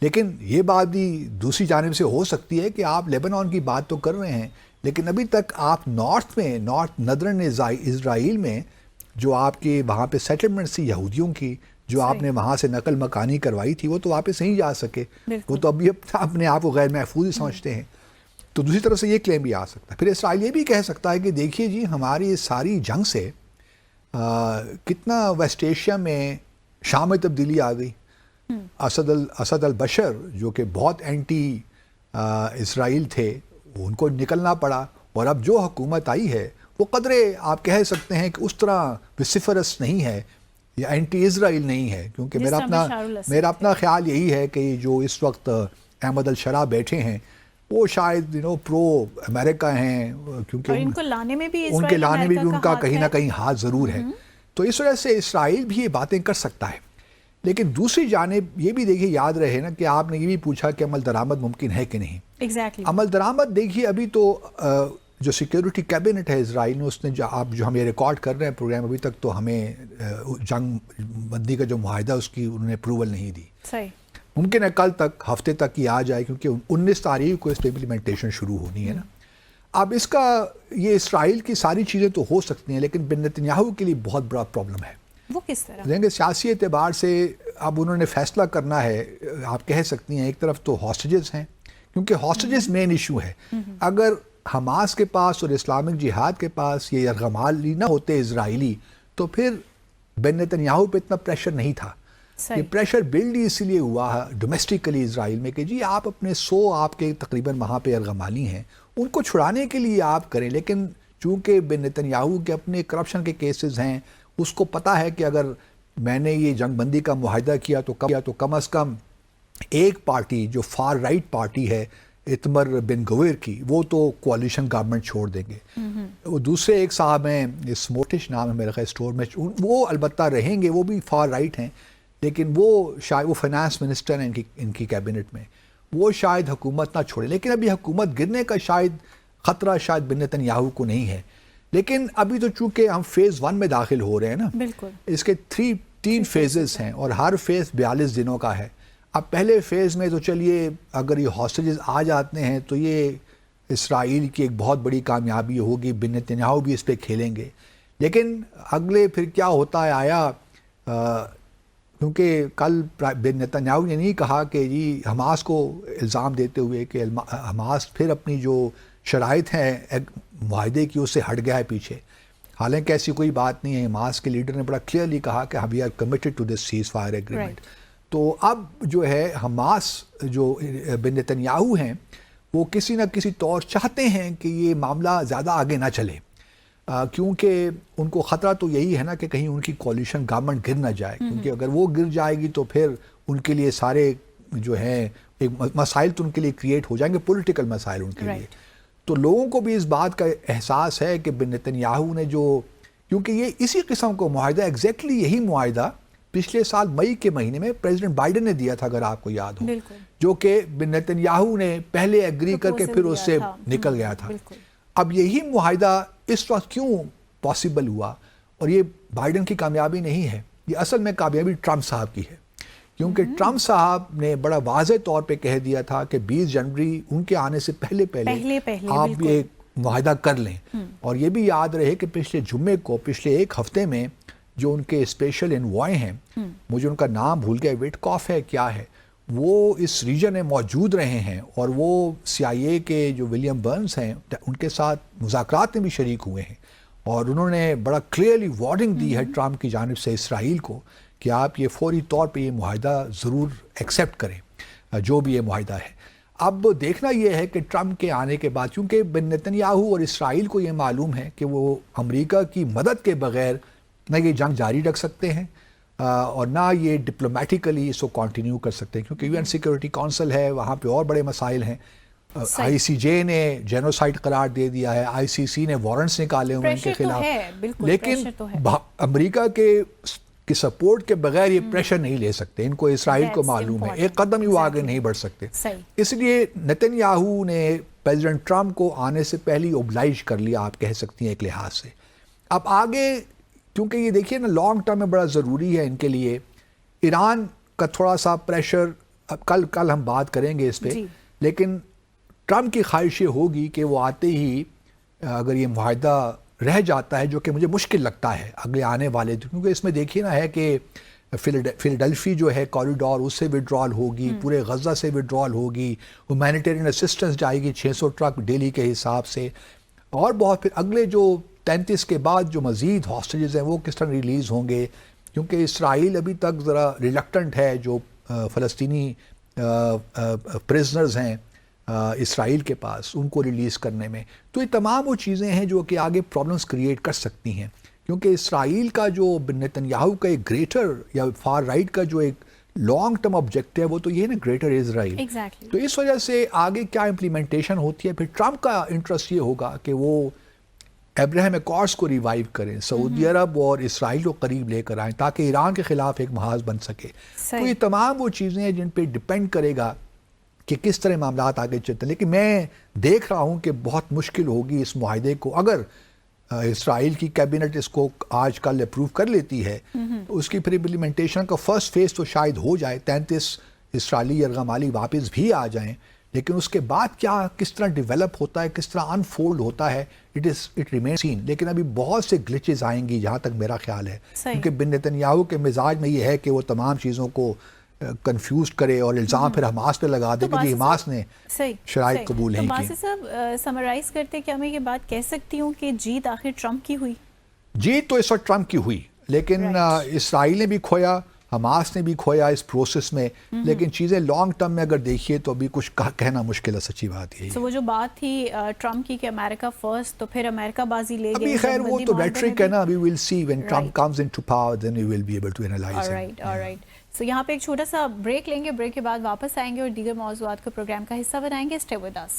لیکن یہ بات بھی دوسری جانب سے ہو سکتی ہے کہ آپ لیبنان کی بات تو کر رہے ہیں لیکن ابھی تک آپ نارتھ ندرن اسرائیل میں جو آپ کے وہاں پہ سیٹلمنٹس تھی یہودیوں کی جو آپ نے وہاں سے نقل مکانی کروائی تھی وہ تو واپس نہیں جا سکے, وہ تو ابھی اپنے آپ کو غیر محفوظ ہی سمجھتے ہیں. تو دوسری طرف سے یہ کلیم بھی آ سکتا ہے. پھر اسرائیل یہ بھی کہہ سکتا ہے کہ دیکھیے جی ہماری اس ساری جنگ سے کتنا ویسٹ ایشیا میں شام میں تبدیلی آ گئی. اسد البشر جو کہ بہت اینٹی اسرائیل تھے ان کو نکلنا پڑا, اور اب جو حکومت آئی ہے وہ قدرے آپ کہہ سکتے ہیں کہ اس طرح وسیفرس نہیں ہے یا اینٹی اسرائیل نہیں ہے, کیونکہ میرا اپنا خیال یہی ہے کہ جو اس وقت احمد الشرع بیٹھے ہیں وہ شاید پرو امریکہ ہیں, کیونکہ ان کے لانے میں بھی ان کا کہیں نہ کہیں ہاتھ ضرور ہے. تو اس وجہ سے اسرائیل بھی یہ باتیں کر سکتا ہے. لیکن دوسری جانب یہ بھی دیکھیے یاد رہے نا کہ آپ نے یہ بھی پوچھا کہ عمل درآمد ممکن ہے کہ نہیں. عمل درآمد دیکھیے ابھی تو جو سیکیورٹی کیبنٹ ہے اسرائیل نے اس نے جو ہم یہ ریکارڈ کر رہے ہیں پروگرام ابھی تک تو ہمیں جنگ بندی کا جو معاہدہ اس کی انہوں نے اپروول نہیں دی. صحیح, ممکن ہے کل تک ہفتے تک یہ آ جائے کیونکہ 19 تاریخ کو اس پہ امپلیمنٹیشن شروع ہونی ہے نا. اب اس کا یہ اسرائیل کی ساری چیزیں تو ہو سکتی ہیں لیکن بن نتنیاہو کے لیے بہت بڑا پرابلم ہے. وہ کس طرح دیکھیں سیاسی اعتبار سے اب انہوں نے فیصلہ کرنا ہے. آپ کہہ سکتی ہیں ایک طرف تو ہاسٹیجز ہیں کیونکہ ہاسٹیجز مین ایشو ہے. اگر حماس کے پاس اور اسلامک جہاد کے پاس یہ یرغمالی نہ ہوتے اسرائیلی تو پھر بن نتنیاہو پہ اتنا پریشر نہیں تھا. یہ پریشر بلڈ ہی اسی لیے ہوا ہے ڈومیسٹکلی اسرائیل میں کہ جی آپ اپنے 100 آپ کے تقریباً وہاں پہ یرغمالی ہیں ان کو چھڑانے کے لیے آپ کریں. لیکن چونکہ بن نتنیاہو کے اپنے کرپشن کے کیسز ہیں اس کو پتہ ہے کہ اگر میں نے یہ جنگ بندی کا معاہدہ کیا تو کم از کم ایک پارٹی جو فار رائٹ پارٹی ہے اتمر بن گویر کی وہ تو کوalition گورنمنٹ چھوڑ دیں گے. وہ دوسرے ایک صاحب ہیں اسموٹش نام ہے میرے خیال اسٹور میں, وہ البتہ رہیں گے, وہ بھی فار رائٹ ہیں لیکن وہ شاید وہ فائنانس منسٹر ہیں ان کی کیبنٹ میں, وہ شاید حکومت نہ چھوڑے. لیکن ابھی حکومت گرنے کا شاید خطرہ شاید بن نتنیاہو کو نہیں ہے. لیکن ابھی تو چونکہ ہم فیز 1 میں داخل ہو رہے ہیں نا, بالکل اس کے 3 فیزز ہیں اور ہر فیز 42 دنوں کا ہے. اب پہلے فیز میں تو چلیے اگر یہ ہاسٹیجز آ جاتے ہیں تو یہ اسرائیل کی ایک بہت بڑی کامیابی ہوگی, بن نتنیاہو بھی اس پہ کھیلیں گے. لیکن اگلے پھر کیا ہوتا ہے آیا کیونکہ کل بن نتنیاہو نے نہیں کہا کہ جی حماس کو الزام دیتے ہوئے کہ حماس پھر اپنی جو شرائط ہیں معاہدے کی اس سے ہٹ گیا ہے پیچھے, حالانکہ ایسی کوئی بات نہیں ہے. حماس کے لیڈر نے بڑا کلیئرلی کہا کہ we are committed to this ceasefire agreement. تو اب جو ہے حماس جو بن نتنیاہو ہیں وہ کسی نہ کسی طور چاہتے ہیں کہ یہ معاملہ زیادہ آگے نہ چلے, کیونکہ ان کو خطرہ تو یہی ہے نا کہ کہیں ان کی کوalition گورنمنٹ گر نہ جائے, کیونکہ اگر وہ گر جائے گی تو پھر ان کے لیے سارے جو ہیں ایک مسائل تو ان کے لیے کریٹ ہو جائیں گے, پولیٹیکل مسائل ان کے لیے. تو لوگوں کو بھی اس بات کا احساس ہے کہ بن نتنیاہو نے جو, کیونکہ یہ اسی قسم کو معاہدہ ایگزیکٹلی یہی معاہدہ پچھلے سال مئی کے مہینے میں پریزیڈنٹ بائیڈن نے دیا تھا اگر آپ کو یاد ہو, جو کہ بن نتنیاہو نے پہلے ایگری کر کے پھر اس سے نکل گیا تھا. اب یہی معاہدہ اس وقت کیوں پاسبل ہوا, اور یہ بائیڈن کی کامیابی نہیں ہے, یہ اصل میں کامیابی ٹرمپ صاحب کی ہے. کیونکہ ٹرمپ صاحب نے بڑا واضح طور پہ کہہ دیا تھا کہ 20 جنوری ان کے آنے سے پہلے آپ یہ معاہدہ کر لیں. اور یہ بھی یاد رہے کہ پچھلے جمعے کو پچھلے ایک ہفتے میں جو ان کے اسپیشل انوائے ہیں, مجھے ان کا نام بھول گیا, وٹکاف ہے کیا ہے, وہ اس ریجن میں موجود رہے ہیں اور وہ CIA کے جو ولیم برنز ہیں ان کے ساتھ مذاکرات میں بھی شریک ہوئے ہیں. اور انہوں نے بڑا کلیئرلی وارننگ دی ہے ٹرمپ کی جانب سے اسرائیل کو کہ آپ یہ فوری طور پہ یہ معاہدہ ضرور ایکسیپٹ کریں جو بھی یہ معاہدہ ہے. اب دیکھنا یہ ہے کہ ٹرمپ کے آنے کے بعد, چونکہ بن نتنیاہو اور اسرائیل کو یہ معلوم ہے کہ وہ امریکہ کی مدد کے بغیر نہ یہ جنگ جاری رکھ سکتے ہیں اور نہ یہ ڈپلومیٹیکلی اس کو کنٹینیو کر سکتے ہیں, کیونکہ UN سیکورٹی کونسل ہے, وہاں پہ اور بڑے مسائل ہیں. ICJ نے جینوسائڈ قرار دے دیا ہے, ICC نے وارنٹس نکالے ہوئے ان کے خلاف, لیکن امریکہ کے سپورٹ کے بغیر یہ پریشر نہیں لے سکتے. ان کو اسرائیل کو معلوم ہے ایک قدم ہی وہ آگے نہیں بڑھ سکتے. اس لیے نتنیاہو نے پریزیڈنٹ ٹرمپ کو آنے سے پہلے اوبلائج کر لیا, آپ کہہ سکتی ہیں ایک لحاظ سے. اب آگے کیونکہ یہ دیکھیے نا لانگ ٹرم میں بڑا ضروری ہے ان کے لیے, ایران کا تھوڑا سا پریشر اب کل ہم بات کریں گے اس پہ، جی. لیکن ٹرمپ کی خواہش یہ ہوگی کہ وہ آتے ہی اگر یہ معاہدہ رہ جاتا ہے، جو کہ مجھے مشکل لگتا ہے اگلے آنے والے، کیونکہ اس میں دیکھیے نا ہے کہ فیلڈلفی جو ہے کوریڈور، اس سے وڈرال ہوگی، پورے غزہ سے وڈرال ہوگی، ہیومینیٹیرین اسسٹنس جائے گی 600 ٹرک ڈیلی کے حساب سے، اور بہت پھر اگلے جو 33 کے بعد جو مزید ہاسٹیجز ہیں وہ کس طرح ریلیز ہوں گے، کیونکہ اسرائیل ابھی تک ذرا ریلکٹنٹ ہے جو فلسطینی پرزنرز ہیں اسرائیل کے پاس، ان کو ریلیز کرنے میں. تو یہ تمام وہ چیزیں ہیں جو کہ آگے پرابلمس کریٹ کر سکتی ہیں، کیونکہ اسرائیل کا جو نتنیاہو کا ایک گریٹر یا فار رائٹ کا جو ایک لانگ ٹرم آبجیکٹو ہے وہ تو یہ ہے نا گریٹر اسرائیل. Exactly. تو اس وجہ سے آگے کیا امپلیمنٹیشن ہوتی ہے. پھر ٹرمپ کا انٹرسٹ یہ ہوگا کہ وہ ابراہیم اکارڈز کو ریوائیو کریں، سعودی عرب اور اسرائیل کو قریب لے کر آئیں تاکہ ایران کے خلاف ایک محاذ بن سکے. تو یہ تمام وہ چیزیں ہیں جن پہ ڈپینڈ کرے گا کہ کس طرح معاملات آگے چلتے ہیں. لیکن میں دیکھ رہا ہوں کہ بہت مشکل ہوگی اس معاہدے کو، اگر اسرائیل کی کیبنٹ اس کو آج کل اپروو کر لیتی ہے، اس کی پھر امپلیمنٹیشن کا فرسٹ فیز تو شاید ہو جائے، 33 اسرائیلی یرغمالی واپس بھی آ جائیں، لیکن اس کے بعد کیا کس طرح ڈیولپ ہوتا ہے، کس طرح انفولڈ ہوتا ہے، اٹ ریمین سین. لیکن ابھی بہت سے گلچز آئیں گی جہاں تک میرا خیال ہے، کیونکہ بن نتنیاہو کے مزاج میں یہ ہے کہ وہ تمام چیزوں کو کنفیوز کرے اور الزام پھر حماس پہ لگا دے کہ جی حماس نے شرائط قبول نہیں کی. باسط صاحب سمرائز کرتے کیا میں یہ بات کہہ سکتی ہوں کہ جیت آخر ٹرمپ کی ہوئی؟ جیت تو اس وقت ٹرمپ کی ہوئی، لیکن اسرائیل نے بھی کھویا، حماس نے بھی کھویا اس پروسیس میں، لیکن چیزیں لانگ ٹرم میں اگر دیکھیے تو ابھی کچھ کہنا مشکل ہے. سچی بات یہی ہے. وہ جو بات تھی ٹرمپ کی کہ امریکہ فرسٹ، تو پھر امریکہ بازی لے گئے. ابھی خیر وہ تو ریٹرک ہے نا، ابھی well see when Trump comes into power then you will be able to analyse. All right. سو یہاں پہ ایک چھوٹا سا بریک لیں گے، بریک کے بعد واپس آئیں گے اور دیگر موضوعات کو پروگرام کا حصہ بنائیں گے. Stay with us.